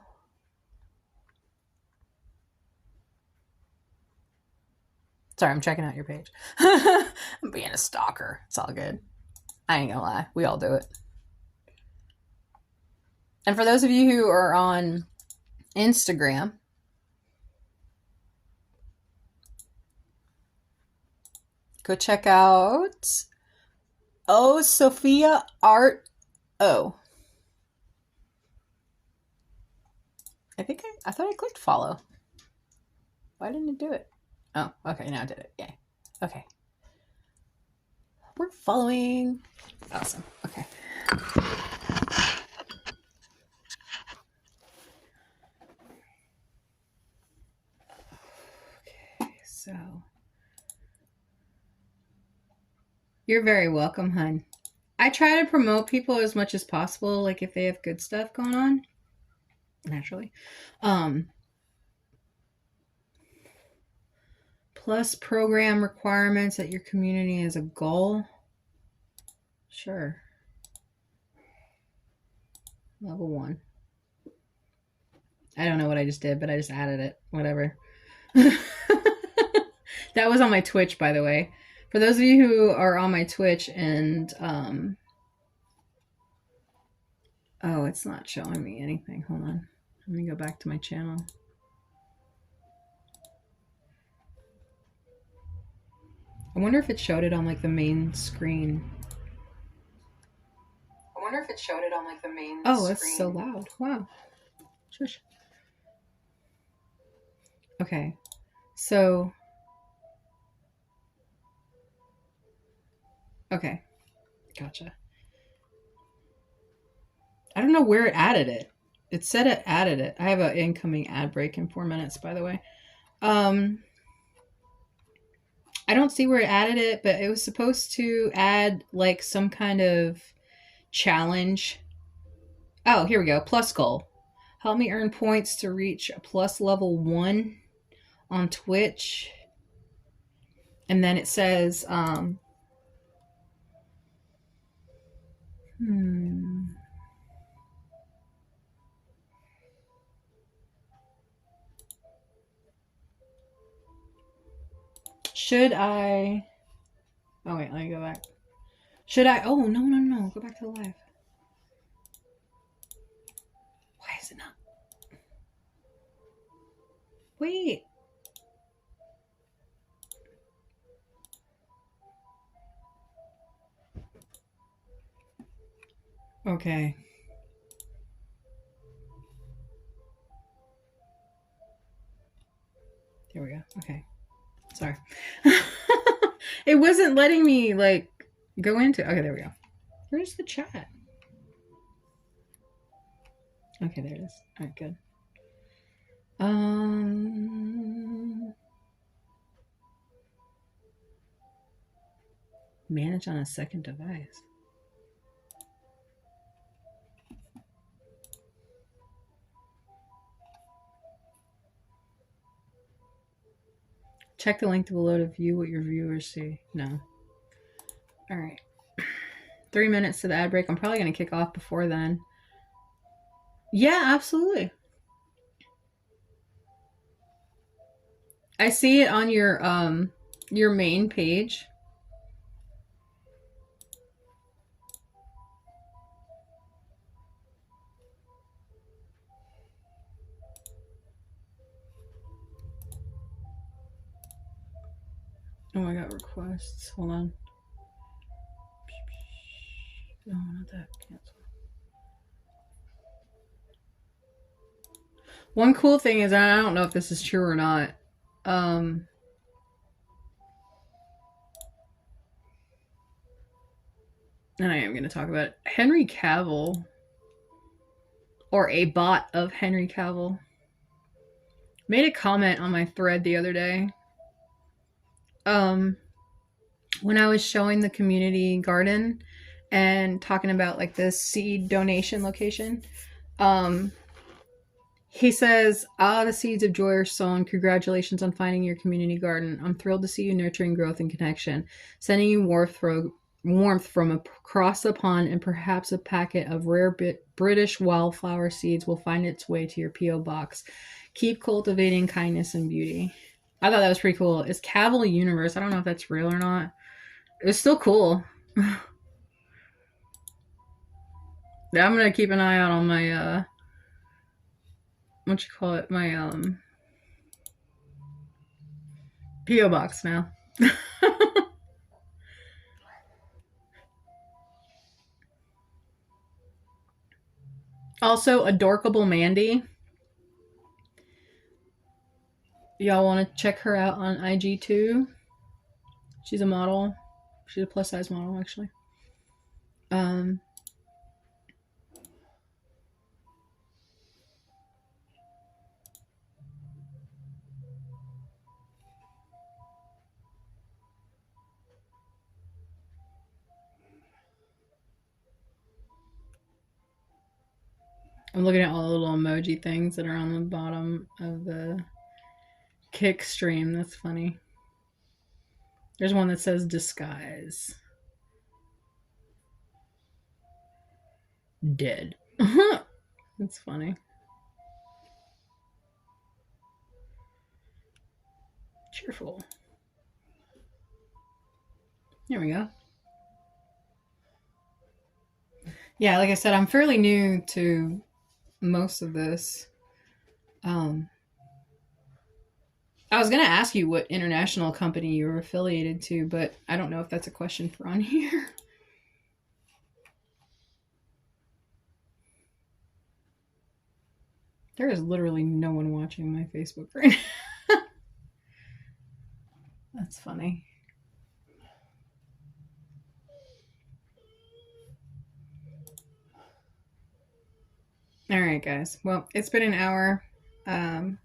Sorry, I'm checking out your page. I'm being a stalker. It's all good. I ain't gonna lie. We all do it. And for those of you who are on Instagram, go check out Sophia Art O. I thought I clicked follow. Why didn't it do it? Oh, okay, now I did it. Yay. Okay. We're following. Awesome. Okay. Okay, so. You're very welcome, hun. I try to promote people as much as possible, like if they have good stuff going on. Naturally. Plus program requirements at your community as a goal. Sure. Level 1. I don't know what I just did, but I just added it. Whatever. That was on my Twitch, by the way. For those of you who are on my Twitch and... oh, it's not showing me anything. Hold on. Let me go back to my channel. I wonder if it showed it on like the main screen. I wonder if it showed it on like the main Oh, screen. it's so loud. Wow. Shush. Okay. So. Okay. Gotcha. I don't know where it added it. It said it added it. I have an incoming ad break in 4 minutes, by the way. I don't see where it added it, but it was supposed to add like some kind of challenge. Oh, here we go. Plus goal. Help me earn points to reach a plus level 1 on Twitch. And then it says, should I... Oh, wait, let me go back. Should I... Oh, no. Go back to the live. Why is it not? Wait. Okay. There we go. Okay. Sorry. It wasn't letting me, like, go into... Okay, there we go. Where's the chat? Okay, there it is. All right, good. Manage on a second device. Check the link below to view what your viewers see. No. All right. 3 minutes to the ad break. I'm probably going to kick off before then. Yeah, absolutely. I see it on your main page. Oh, I got requests. Hold on. No, not that. Cancel. One cool thing is, I don't know if this is true or not. And I am going to talk about it. Henry Cavill, or a bot of Henry Cavill, made a comment on my thread the other day. When I was showing the community garden and talking about like the seed donation location, he says, the seeds of joy are sown. Congratulations on finding your community garden. I'm thrilled to see you nurturing growth and connection. Sending you warmth from across the pond, and perhaps a packet of rare British wildflower seeds will find its way to your P.O. box. Keep cultivating kindness and beauty. I thought that was pretty cool. It's Cavill Universe. I don't know if that's real or not. It's still cool. Yeah, I'm gonna keep an eye out on my my P.O. box now. Also, Adorkable Mandy. Y'all want to check her out on IG too? She's a model. She's a plus size model, actually. I'm looking at all the little emoji things that are on the bottom of the Kick stream. That's funny. There's one that says disguise. Dead. That's funny. Cheerful. There we go. Yeah, like I said, I'm fairly new to most of this. Um, I was gonna ask you what international company you were affiliated to, but I don't know if that's a question for on here. There is literally no one watching my Facebook right now. That's funny. All right, guys. Well, it's been an hour. Um,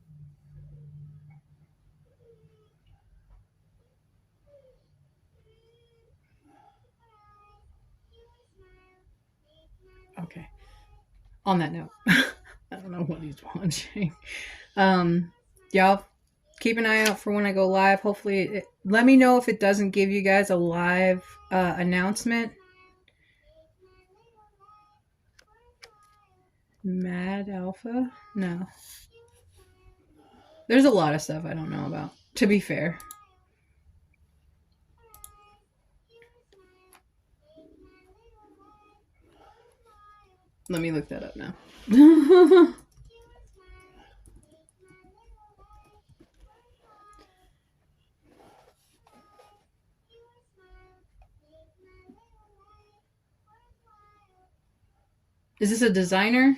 okay. On that note, I don't know what he's watching. Y'all keep an eye out for when I go live. Hopefully, let me know if it doesn't give you guys a live announcement. Mad Alpha? No. There's a lot of stuff I don't know about, to be fair. Let me look that up now. Is this a designer?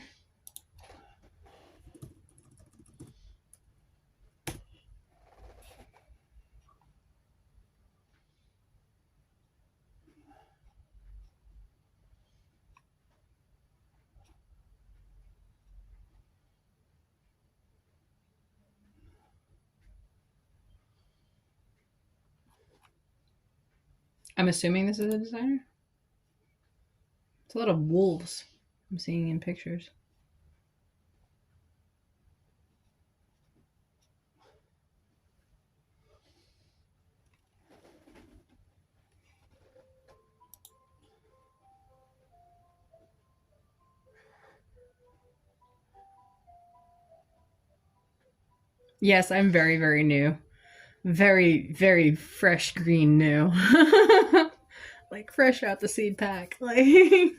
I'm assuming this is a designer. It's a lot of wolves I'm seeing in pictures. Yes, I'm very, very new. Very, very fresh green new. Like fresh out the seed pack. Like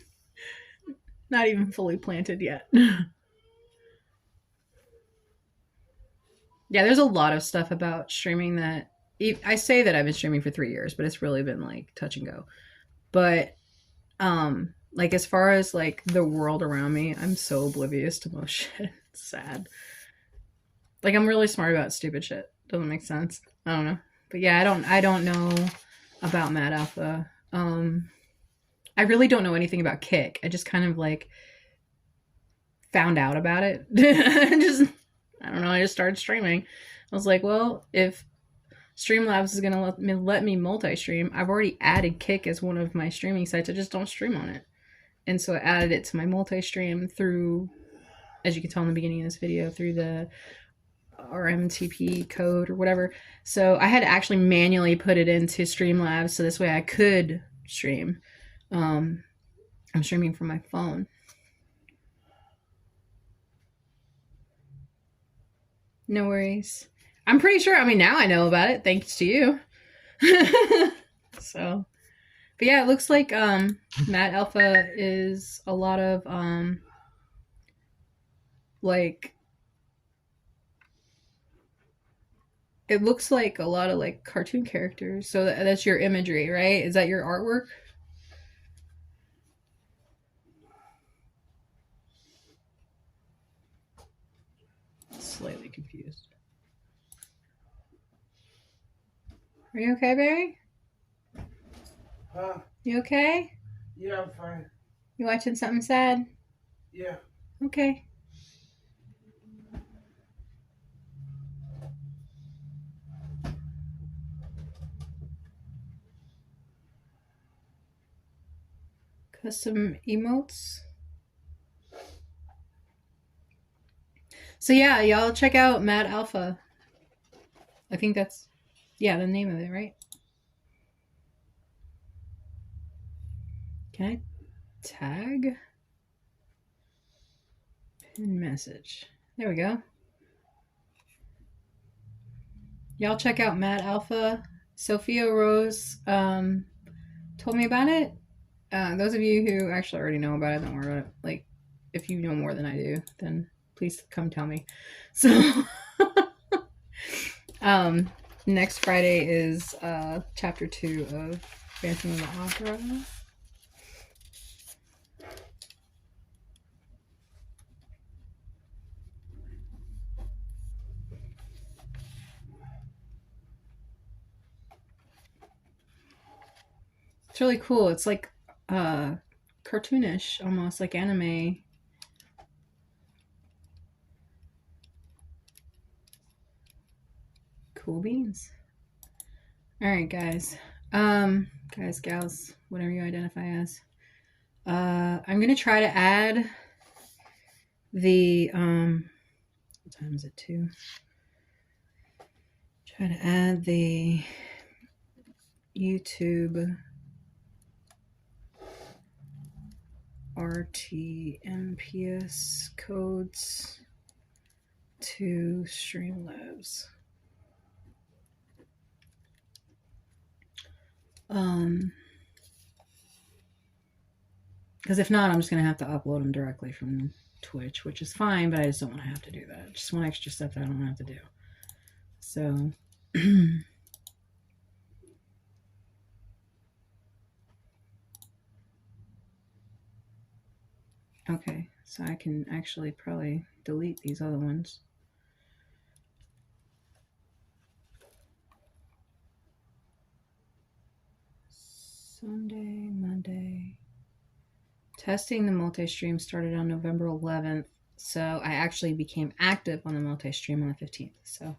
not even fully planted yet. Yeah, there's a lot of stuff about streaming that I say that I've been streaming for 3 years, but it's really been like touch and go. But like as far as like the world around me, I'm so oblivious to most shit. It's sad. Like I'm really smart about stupid shit. Doesn't make sense. I don't know. But yeah, I don't know about Mad Alpha. I really don't know anything about Kick. I just kind of like found out about it. Just I don't know, I just started streaming. I was like, well, if Streamlabs is gonna let me multi-stream, I've already added Kick as one of my streaming sites. I just don't stream on it. And so I added it to my multi-stream through, as you can tell in the beginning of this video, through the RMTP code or whatever. So I had to actually manually put it into Streamlabs so this way I could stream. I'm streaming from my phone. No worries. I'm pretty sure, I mean, now I know about it, thanks to you. So, but yeah, it looks like Mad Alpha is a lot of like, it looks like a lot of like cartoon characters. So that's your imagery, right? Is that your artwork? Slightly confused. Are you okay, Barry? Huh? You okay? Yeah, I'm fine. You watching something sad? Yeah. Okay. Custom emotes. So yeah, y'all check out Mad Alpha. I think that's, yeah, the name of it, right? Can I tag? Pin message. There we go. Y'all check out Mad Alpha. Sophia Rose told me about it. Those of you who actually already know about it, don't worry about it. Like, if you know more than I do, then please come tell me. So, next Friday is chapter 2 of Phantom of the Opera. It's really cool. It's like cartoonish, almost like anime. Cool beans. All right, guys. Guys, gals, whatever you identify as. I'm gonna try to add the what time is it? 2. Try to add the YouTube RTMPS codes to Streamlabs. Because if not, I'm just gonna have to upload them directly from Twitch, which is fine, but I just don't want to have to do that. Just one extra step that I don't have to do. So okay, so I can actually probably delete these other ones. Sunday, Monday. Testing the multi-stream started on November 11th, so I actually became active on the multi-stream on the 15th, so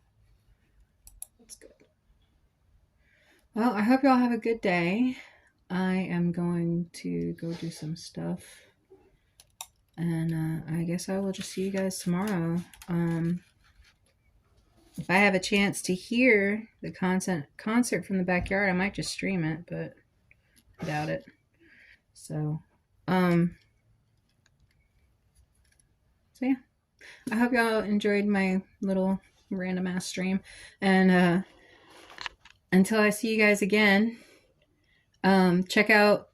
that's good. Well, I hope y'all have a good day. I am going to go do some stuff, and I guess I will just see you guys tomorrow. If I have a chance to hear the concert from the backyard, I might just stream it, but I doubt it. So yeah, I hope y'all enjoyed my little random ass stream, and until I see you guys again, check out,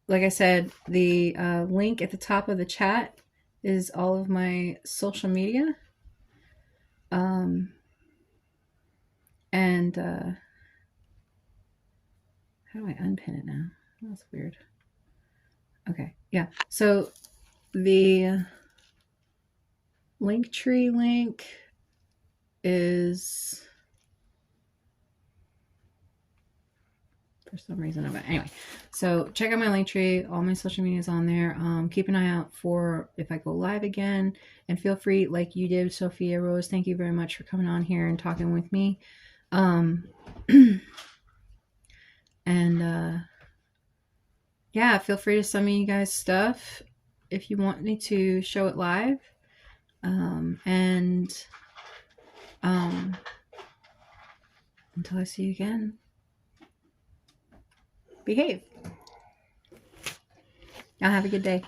like I said, the link at the top of the chat is all of my social media, and how do I unpin it now? That's weird. Okay, yeah, so the Linktree link is, for some reason, anyway, so check out my Linktree. All my social media is on there. Keep an eye out for if I go live again, and feel free, like you did, Sophia Rose, thank you very much for coming on here and talking with me. And yeah, feel free to send me you guys stuff if you want me to show it live. And until I see you again, behave. Y'all have a good day.